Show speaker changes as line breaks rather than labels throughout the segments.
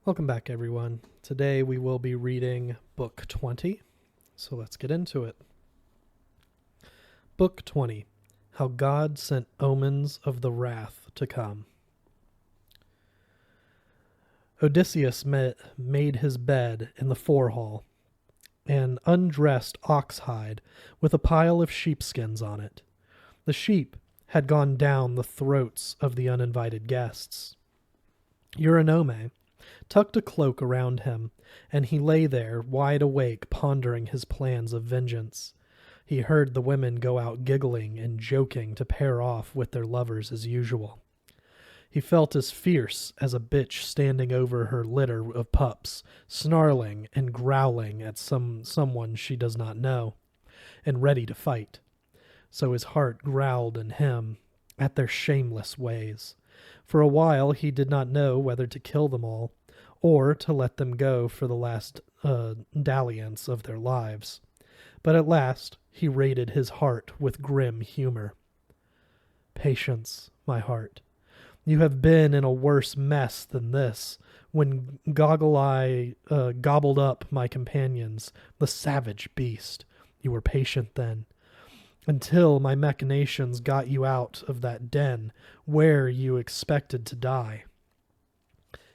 Welcome back, everyone. Today we will be reading Book 20, so let's get into it. Book 20, How God Sent Omens of the Wrath to Come. Odysseus made his bed in the forehall, an undressed ox hide with a pile of sheepskins on it. The sheep had gone down the throats of the uninvited guests. Eurynome tucked a cloak around him, and he lay there wide awake, pondering his plans of vengeance. He heard the women go out giggling and joking to pair off with their lovers as usual. He felt as fierce as a bitch standing over her litter of pups, snarling and growling at someone she does not know, and ready to fight. So his heart growled in him at their shameless ways. For a while he did not know whether to kill them all, or to let them go for the last dalliance of their lives. But at last he rated his heart with grim humor. Patience, my heart. You have been in a worse mess than this, when Goggle Eye gobbled up my companions, the savage beast. You were patient then, until my machinations got you out of that den where you expected to die.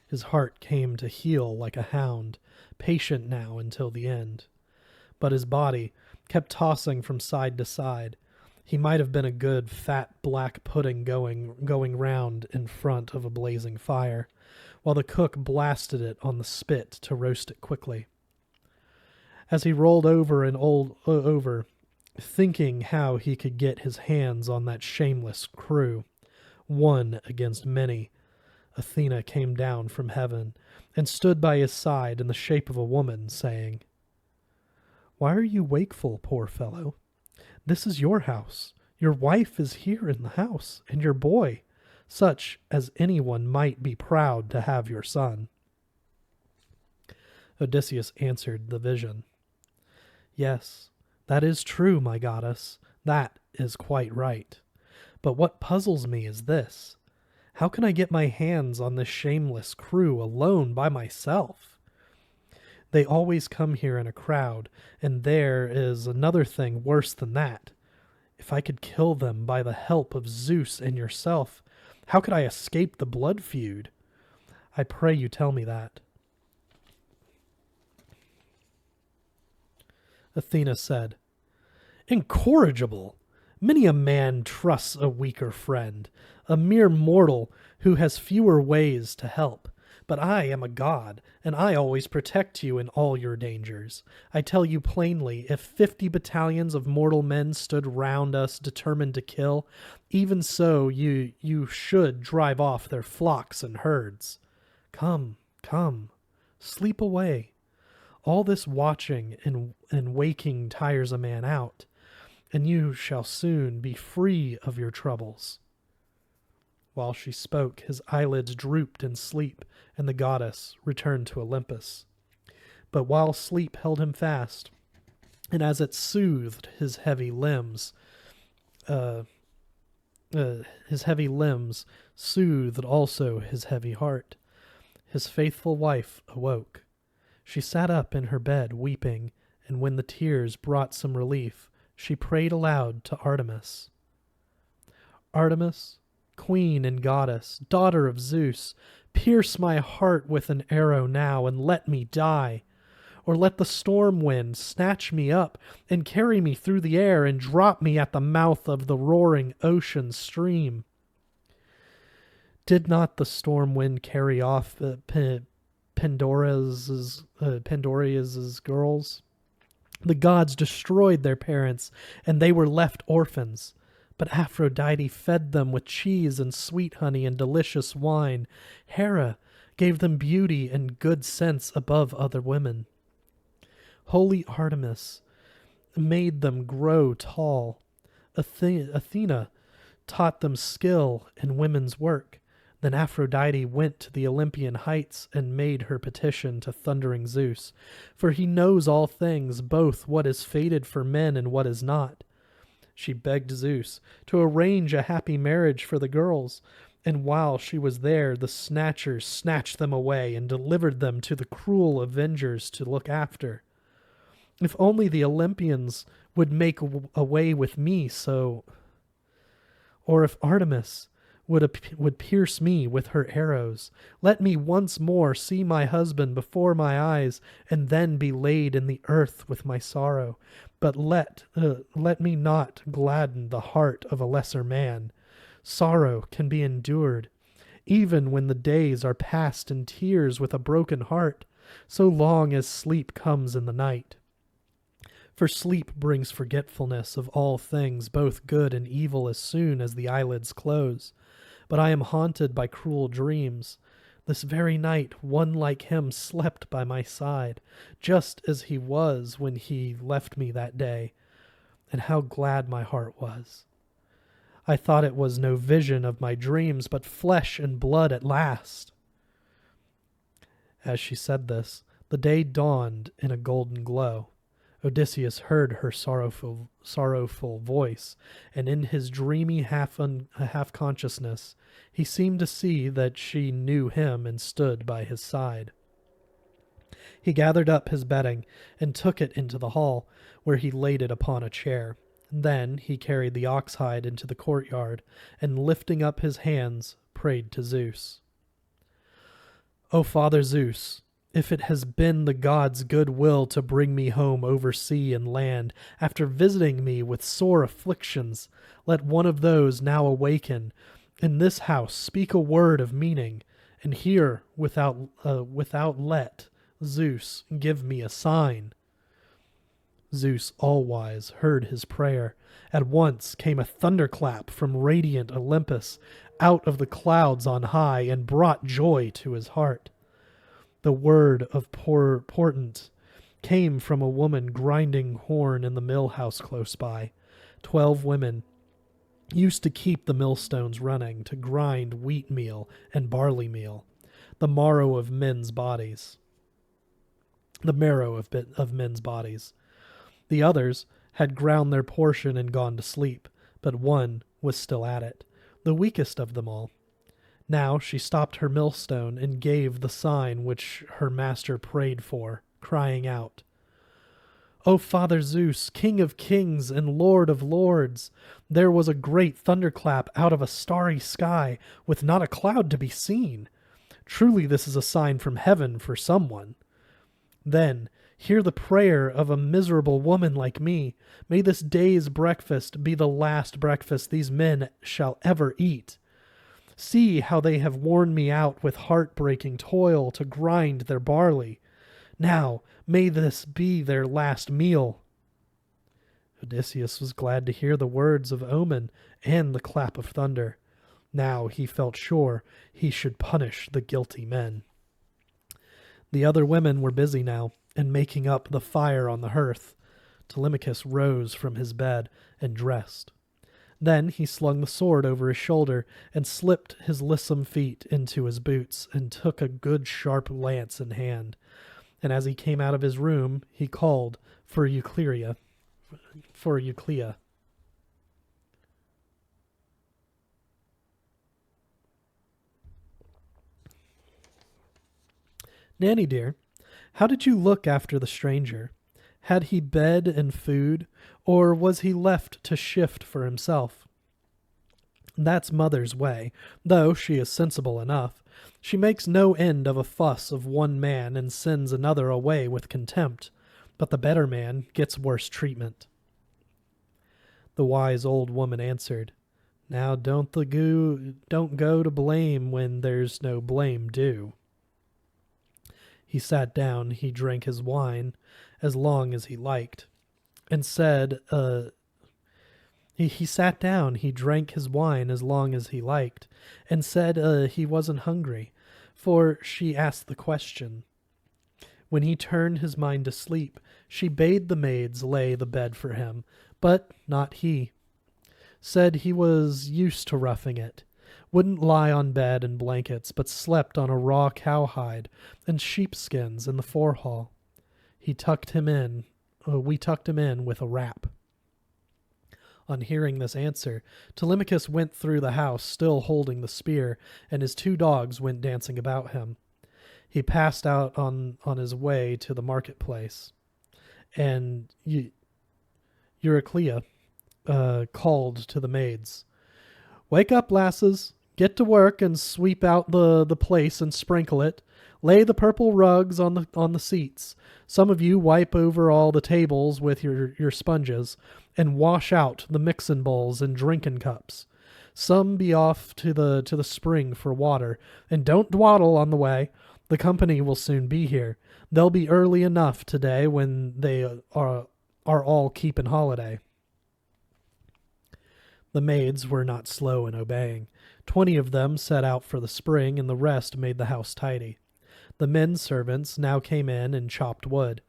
His heart came to heel like a hound, patient now until the end. But his body kept tossing from side to side. He might have been a good fat black pudding going round in front of a blazing fire, while the cook blasted it on the spit to roast it quickly. As he rolled over and over, thinking how he could get his hands on that shameless crew, one against many, Athena came down from heaven and stood by his side in the shape of a woman, saying, "Why are you wakeful, poor fellow? This is your house. Your wife is here in the house, and your boy, such as anyone might be proud to have your son." Odysseus answered the vision. "Yes, that is true, my goddess. That is quite right. But what puzzles me is this. How can I get my hands on this shameless crew alone by myself? They always come here in a crowd, and there is another thing worse than that. If I could kill them by the help of Zeus and yourself, how could I escape the blood feud? I pray you tell me that." Athena said, "Incorrigible! Many a man trusts a weaker friend, a mere mortal who has fewer ways to help. But I am a god, and I always protect you in all your dangers. I tell you plainly, if 50 battalions of mortal men stood round us determined to kill, even so you should drive off their flocks and herds. Come, come, sleep away. All this watching and waking tires a man out, and you shall soon be free of your troubles." While she spoke, his eyelids drooped in sleep, and the goddess returned to Olympus. But while sleep held him fast, and as it soothed his heavy limbs, soothed also his heavy heart, his faithful wife awoke. She sat up in her bed weeping, and when the tears brought some relief, she prayed aloud to Artemis. "Artemis, queen and goddess, daughter of Zeus, pierce my heart with an arrow now and let me die. Or let the storm wind snatch me up and carry me through the air and drop me at the mouth of the roaring ocean stream." Did not the storm wind carry off Pandora's girls? The gods destroyed their parents, and they were left orphans. But Aphrodite fed them with cheese and sweet honey and delicious wine. Hera gave them beauty and good sense above other women. Holy Artemis made them grow tall. Athena taught them skill in women's work. Then Aphrodite went to the Olympian heights and made her petition to thundering Zeus, for he knows all things, both what is fated for men and what is not. She begged Zeus to arrange a happy marriage for the girls, And while she was there, the snatchers snatched them away and delivered them to the cruel avengers to look after. If only the Olympians would make away with me so, or if Artemis would pierce me with her arrows. Let me once more see my husband before my eyes, and then be laid in the earth with my sorrow. But let me not gladden the heart of a lesser man. Sorrow can be endured, even when the days are passed in tears with a broken heart, so long as sleep comes in the night. For sleep brings forgetfulness of all things, both good and evil, as soon as the eyelids close. But I am haunted by cruel dreams. This very night one like him slept by my side, just as he was when he left me that day, and how glad my heart was. I thought it was no vision of my dreams, but flesh and blood at last. As she said this, the day dawned in a golden glow. Odysseus heard her sorrowful voice, and in his dreamy half-consciousness, he seemed to see that she knew him and stood by his side. He gathered up his bedding and took it into the hall, where he laid it upon a chair. Then he carried the ox hide into the courtyard, and lifting up his hands, prayed to Zeus. O Father Zeus, if it has been the gods' good will to bring me home over sea and land, after visiting me with sore afflictions, let one of those now awaken, in this house speak a word of meaning, and here, without let, Zeus give me a sign. Zeus all-wise heard his prayer. At once came a thunderclap from radiant Olympus, out of the clouds on high, and brought joy to his heart. The word of portent came from a woman grinding horn in the mill house close by. 12 women used to keep the millstones running, to grind wheat meal and barley meal, the marrow of men's bodies. The marrow of men's bodies. The others had ground their portion and gone to sleep, but one was still at it, the weakest of them all. Now she stopped her millstone and gave the sign which her master prayed for, crying out, O Father Zeus, King of kings and Lord of lords, there was a great thunderclap out of a starry sky, with not a cloud to be seen. Truly this is a sign from heaven for someone. Then hear the prayer of a miserable woman like me. May this day's breakfast be the last breakfast these men shall ever eat. See how they have worn me out with heart-breaking toil to grind their barley. Now may this be their last meal. Odysseus was glad to hear the words of omen and the clap of thunder. Now he felt sure he should punish the guilty men. The other women were busy now, and making up the fire on the hearth. Telemachus rose from his bed and dressed. Then he slung the sword over his shoulder and slipped his lissom feet into his boots and took a good sharp lance in hand. And as he came out of his room, he called for Euclea. Nanny dear, how did you look after the stranger? Had he bed and food, or was he left to shift for himself? That's mother's way, though she is sensible enough. She makes no end of a fuss of one man and sends another away with contempt, but the better man gets worse treatment. The wise old woman answered, Now don't go to blame when there's no blame due. He sat down, he drank his wine as long as he liked, and said, he sat down, he drank his wine as long as he liked, and said he wasn't hungry, for she asked the question. When he turned his mind to sleep, she bade the maids lay the bed for him, but not he. Said he was used to roughing it, wouldn't lie on bed and blankets, but slept on a raw cowhide and sheepskins in the forehall. We tucked him in with a wrap. On hearing this answer, Telemachus went through the house, still holding the spear, and his 2 dogs went dancing about him. He passed out on his way to the marketplace, and Euryclea called to the maids, "Wake up, lasses! Get to work and sweep out the place and sprinkle it. Lay the purple rugs on the seats. Some of you wipe over all the tables with your sponges, and wash out the mixin' bowls and drinkin' cups. Some be off to the spring for water, and don't dawdle on the way. The company will soon be here. They'll be early enough today when they are all keeping holiday." The maids were not slow in obeying. 20 of them set out for the spring, and the rest made the house tidy. The men servants now came in and chopped wood.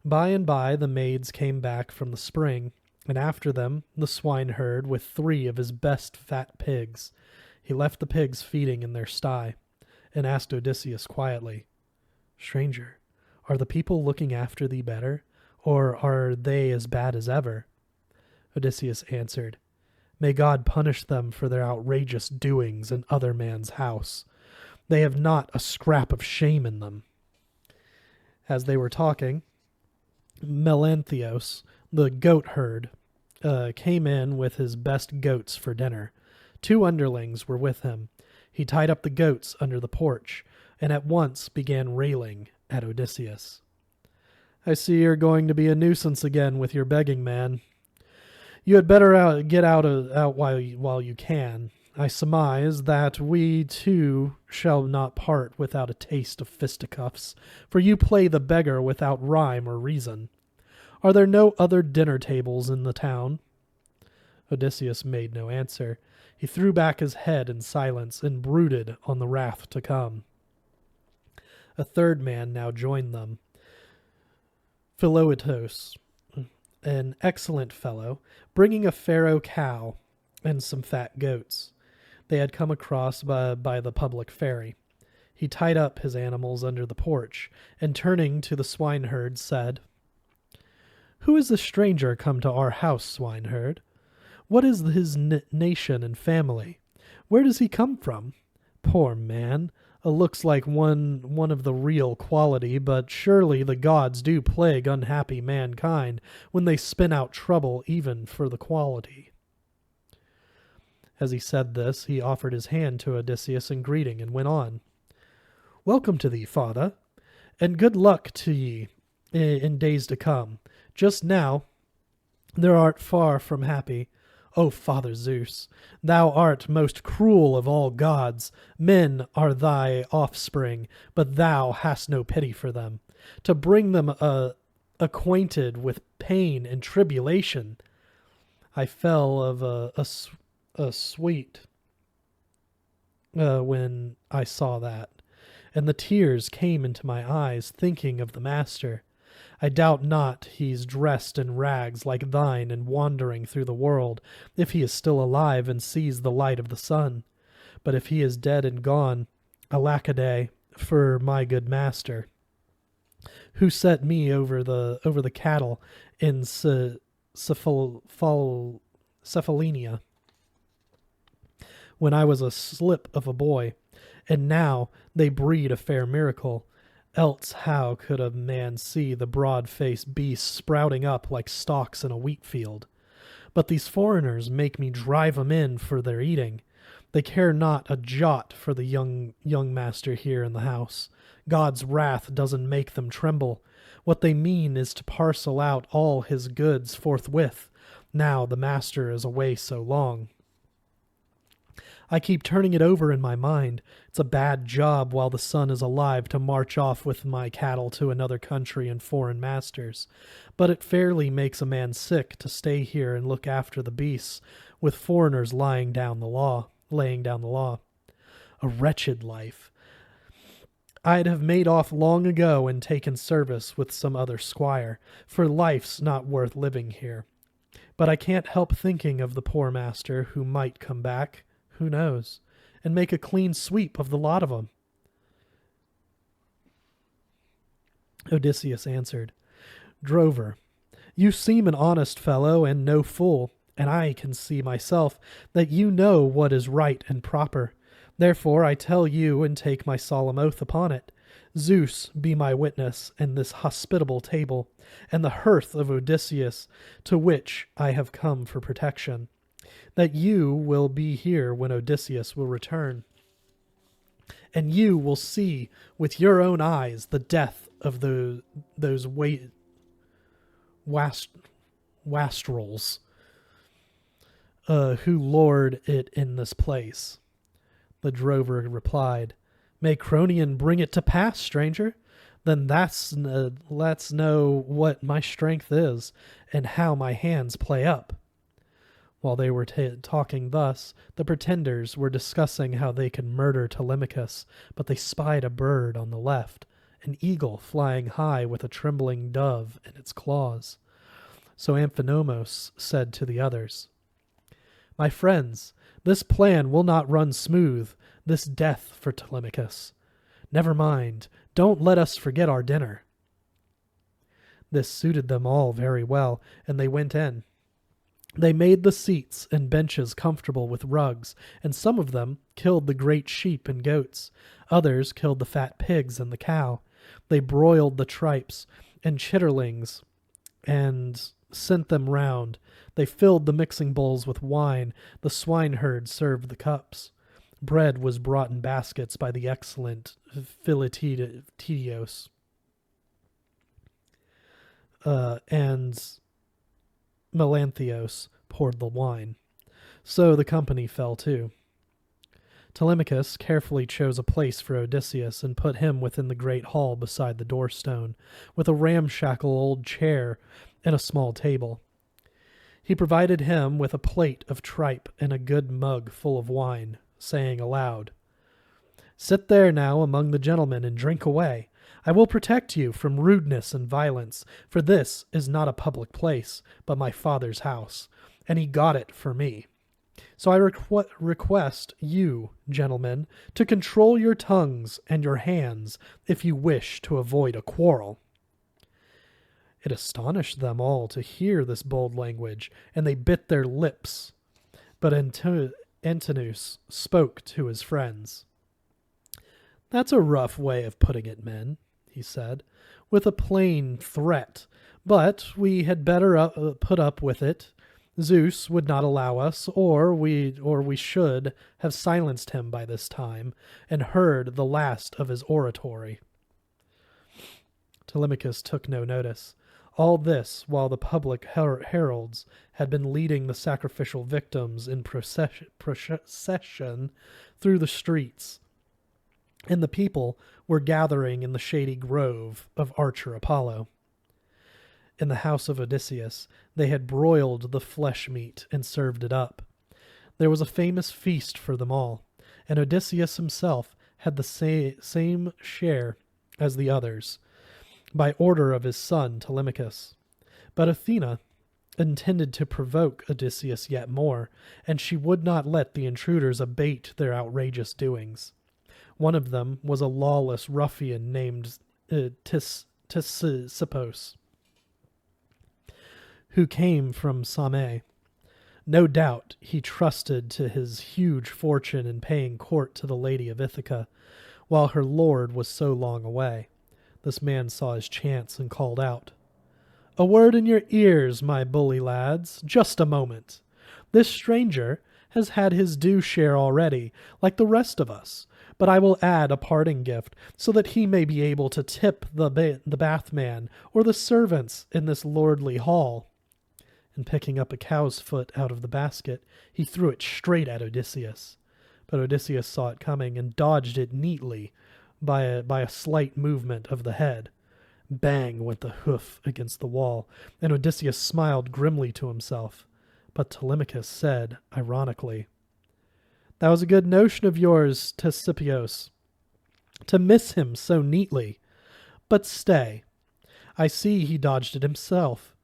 By and by the maids came back from the spring, and after them the swineherd with 3 of his best fat pigs. He left the pigs feeding in their sty, and asked Odysseus quietly, "Stranger, are the people looking after thee better, or are they as bad as ever?" Odysseus answered, "May God punish them for their outrageous doings in other man's house. They have not a scrap of shame in them." As they were talking, Melanthios, the goat herd, came in with his best goats for dinner. 2 underlings were with him. He tied up the goats under the porch, and at once began railing at Odysseus. "I see you're going to be a nuisance again with your begging, man. You had better get out while you can. I surmise that we too shall not part without a taste of fisticuffs, for you play the beggar without rhyme or reason. Are there no other dinner tables in the town?" Odysseus made no answer. He threw back his head in silence and brooded on the wrath to come. A 3rd man now joined them, Philoetos, an excellent fellow, bringing a Pharaoh cow and some fat goats. They had come across by the public ferry. He tied up his animals under the porch, and turning to the swineherd said, "Who is the stranger come to our house, swineherd? What is his nation and family? Where does he come from? Poor man, looks like one of the real quality, but surely the gods do plague unhappy mankind when they spin out trouble even for the quality." As he said this, he offered his hand to Odysseus in greeting and went on, "Welcome to thee, father, and good luck to ye in days to come. Just now thou art far from happy. O Father Zeus, thou art most cruel of all gods. Men are thy offspring, but thou hast no pity for them. To bring them acquainted with pain and tribulation. I fell of a sweet when I saw that, and the tears came into my eyes thinking of the master. I doubt not he's dressed in rags like thine and wandering through the world, if he is still alive and sees the light of the sun. But if he is dead and gone, alack a day for my good master, who set me over the cattle in Cephallenia, when I was a slip of a boy, and now they breed a fair miracle. Else how could a man see the broad-faced beasts sprouting up like stalks in a wheat field? But these foreigners make me drive 'em in for their eating. They care not a jot for the young master here in the house. God's wrath doesn't make them tremble. What they mean is to parcel out all his goods forthwith, now the master is away so long. I keep turning it over in my mind. It's a bad job while the son is alive to march off with my cattle to another country and foreign masters, but it fairly makes a man sick to stay here and look after the beasts, with foreigners laying down the law. A wretched life. I'd have made off long ago and taken service with some other squire, for life's not worth living here. But I can't help thinking of the poor master who might come back, who knows, and make a clean sweep of the lot of 'em." Odysseus answered, "Drover, you seem an honest fellow and no fool, and I can see myself that you know what is right and proper. Therefore I tell you and take my solemn oath upon it. Zeus be my witness in this hospitable table, and the hearth of Odysseus, to which I have come for protection, that you will be here when Odysseus will return. And you will see with your own eyes the death of those wastrels who lord it in this place. The drover replied, May Cronion bring it to pass, stranger. Then let's know what my strength is, and how my hands play up. While they were talking thus, the pretenders were discussing how they could murder Telemachus, but they spied a bird on the left, an eagle flying high with a trembling dove in its claws. So Amphinomos said to the others, My friends, this plan will not run smooth, this death for Telemachus. Never mind, don't let us forget our dinner. This suited them all very well, and they went in. They made the seats and benches comfortable with rugs, and some of them killed the great sheep and goats. Others killed the fat pigs and the cow. They broiled the tripes and chitterlings and sent them round. They filled the mixing bowls with wine. The swineherd served the cups. Bread was brought in baskets by the excellent Philetios. And Melanthios poured the wine. So the company fell to. Telemachus carefully chose a place for Odysseus and put him within the great hall beside the doorstone, with a ramshackle old chair and a small table. He provided him with a plate of tripe and a good mug full of wine, saying aloud, Sit there now among the gentlemen and drink away. I will protect you from rudeness and violence, for this is not a public place, but my father's house, and he got it for me. So I request you, gentlemen, to control your tongues and your hands if you wish to avoid a quarrel. It astonished them all to hear this bold language, and they bit their lips. But Antinous spoke to his friends. That's a rough way of putting it, men, he said, with a plain threat, but we had better put up with it. Zeus would not allow us, or we should have silenced him by this time, and heard the last of his oratory. Telemachus took no notice. All this while the public heralds had been leading the sacrificial victims in procession through the streets, and the people were gathering in the shady grove of Archer Apollo. In the house of Odysseus they had broiled the flesh meat and served it up. There was a famous feast for them all, and Odysseus himself had the same share as the others, by order of his son Telemachus. But Athena intended to provoke Odysseus yet more, and she would not let the intruders abate their outrageous doings. One of them was a lawless ruffian named Tisippos, who came from Same. No doubt he trusted to his huge fortune in paying court to the lady of Ithaca, while her lord was so long away. This man saw his chance and called out, A word in your ears, my bully lads, just a moment. This stranger has had his due share already, like the rest of us, but I will add a parting gift, so that he may be able to tip the bathman or the servants in this lordly hall. And picking up a cow's foot out of the basket, he threw it straight at Odysseus. But Odysseus saw it coming and dodged it neatly by a slight movement of the head. Bang went the hoof against the wall, and Odysseus smiled grimly to himself. But Telemachus said, ironically, That was a good notion of yours, Tisippos, to miss him so neatly. But stay, I see he dodged it himself.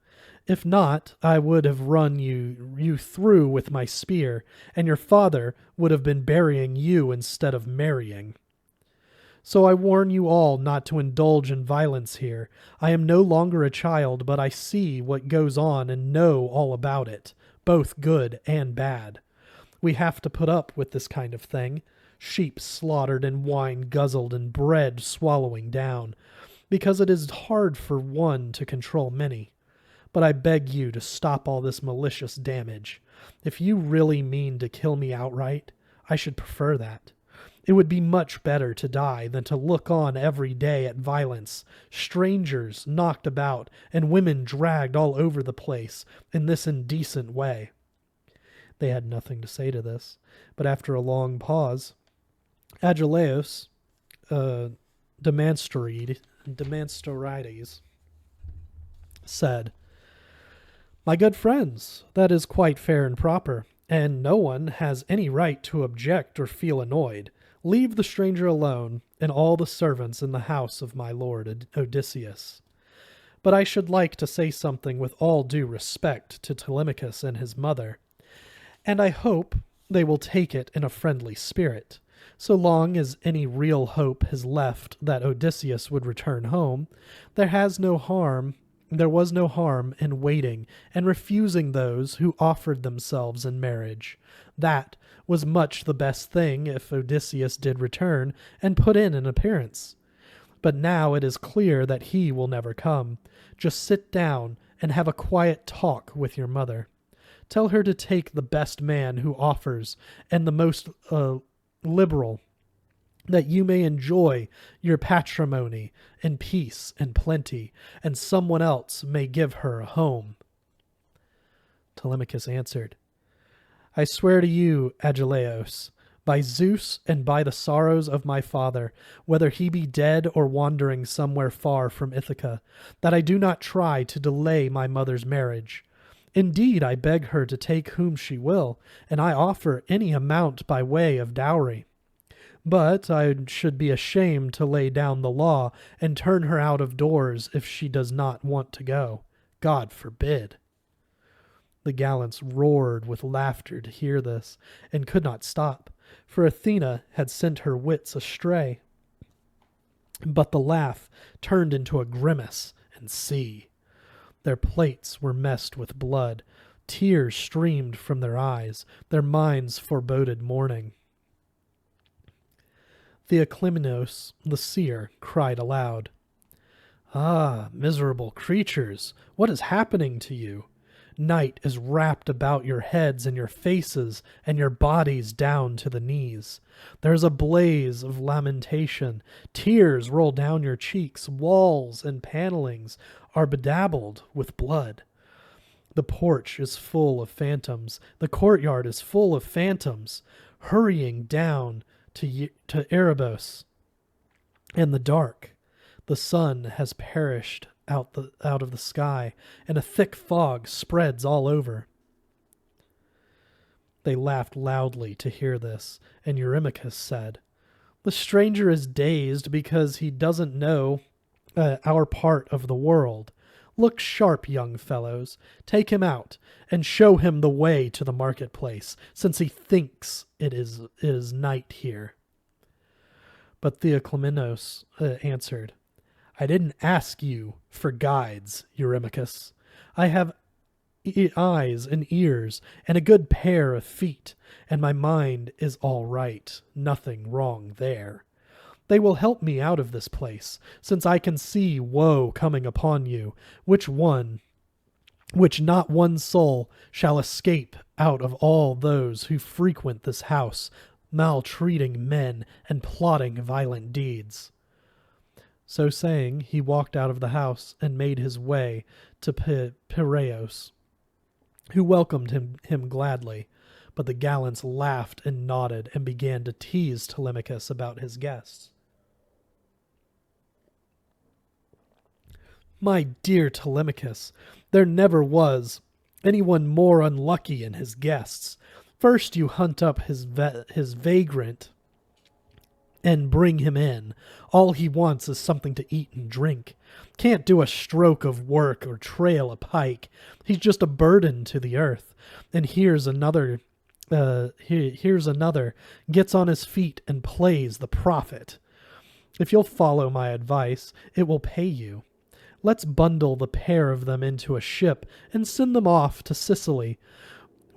If not, I would have run you through with my spear, and your father would have been burying you instead of marrying. So I warn you all not to indulge in violence here. I am no longer a child, but I see what goes on and know all about it. both good and bad. We have to put up with this kind of thing. Sheep slaughtered and wine guzzled and bread swallowing down, because it is hard for one to control many. But I beg you to stop all this malicious damage. If you really mean to kill me outright, I should prefer that. It would be much better to die than to look on every day at violence, strangers knocked about, and women dragged all over the place in this indecent way." They had nothing to say to this, but after a long pause, Agelaus, Demonstrides, said, "My good friends, that is quite fair and proper, and no one has any right to object or feel annoyed. Leave the stranger alone, and all the servants in the house of my lord Odysseus. But I should like to say something with all due respect to Telemachus and his mother, and I hope they will take it in a friendly spirit. So long as any real hope is left that Odysseus would return home, there was no harm in waiting and refusing those who offered themselves in marriage. That was much the best thing if Odysseus did return and put in an appearance. But now it is clear that he will never come. Just sit down and have a quiet talk with your mother. Tell her to take the best man who offers and the most liberal, that you may enjoy your patrimony in peace and plenty, and someone else may give her a home." Telemachus answered, "I swear to you, Agelaus, by Zeus and by the sorrows of my father, whether he be dead or wandering somewhere far from Ithaca, that I do not try to delay my mother's marriage. Indeed, I beg her to take whom she will, and I offer any amount by way of dowry. But I should be ashamed to lay down the law and turn her out of doors if she does not want to go. God forbid." The gallants roared with laughter to hear this, and could not stop, for Athena had sent her wits astray. But the laugh turned into a grimace, and see! Their plates were messed with blood, tears streamed from their eyes, their minds foreboded mourning. Theoclymenos, the seer, cried aloud, "Ah, miserable creatures, what is happening to you? Night is wrapped about your heads and your faces and your bodies down to the knees. There is a blaze of lamentation. Tears roll down your cheeks. Walls and panelings are bedabbled with blood. The porch is full of phantoms. The courtyard is full of phantoms, hurrying down to Erebos. In the dark, the sun has perished out of the sky, and a thick fog spreads all over." They laughed loudly to hear this, and Eurymachus said, "The stranger is dazed because he doesn't know our part of the world. Look sharp, young fellows. Take him out, and show him the way to the marketplace, since he thinks it is night here." But Theoclymenos answered, "I didn't ask you for guides, Eurymachus. I have eyes and ears and a good pair of feet, and my mind is all right. Nothing wrong there. They will help me out of this place, since I can see woe coming upon you, which not one soul shall escape out of all those who frequent this house, maltreating men and plotting violent deeds." So saying, he walked out of the house and made his way to Piraeus, who welcomed him gladly. But the gallants laughed and nodded and began to tease Telemachus about his guests. "My dear Telemachus, there never was anyone more unlucky in his guests. First you hunt up his vagrant and bring him in. All he wants is something to eat and drink. Can't do a stroke of work or trail a pike. He's just a burden to the earth. And here's another, gets on his feet and plays the prophet. If you'll follow my advice, it will pay you. Let's bundle the pair of them into a ship and send them off to Sicily.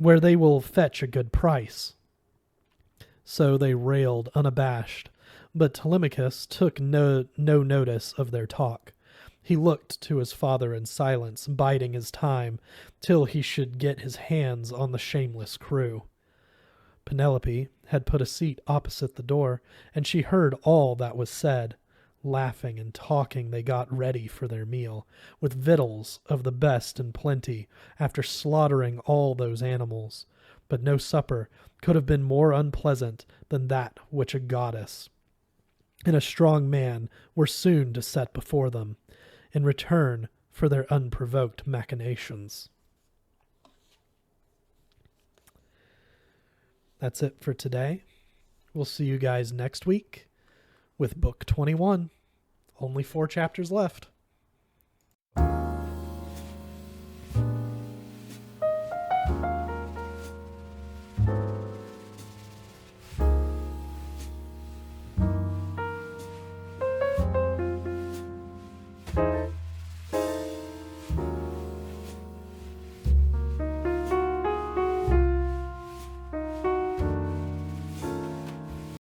where they will fetch a good price." So they railed unabashed, but Telemachus took no notice of their talk. He looked to his father in silence, biding his time till he should get his hands on the shameless crew. Penelope had put a seat opposite the door, and she heard all that was said. Laughing and talking, they got ready for their meal, with victuals of the best and plenty, after slaughtering all those animals. But no supper could have been more unpleasant than that which a goddess and a strong man were soon to set before them, in return for their unprovoked machinations. That's it for today. We'll see you guys next week with Book 21. Only 4 chapters left.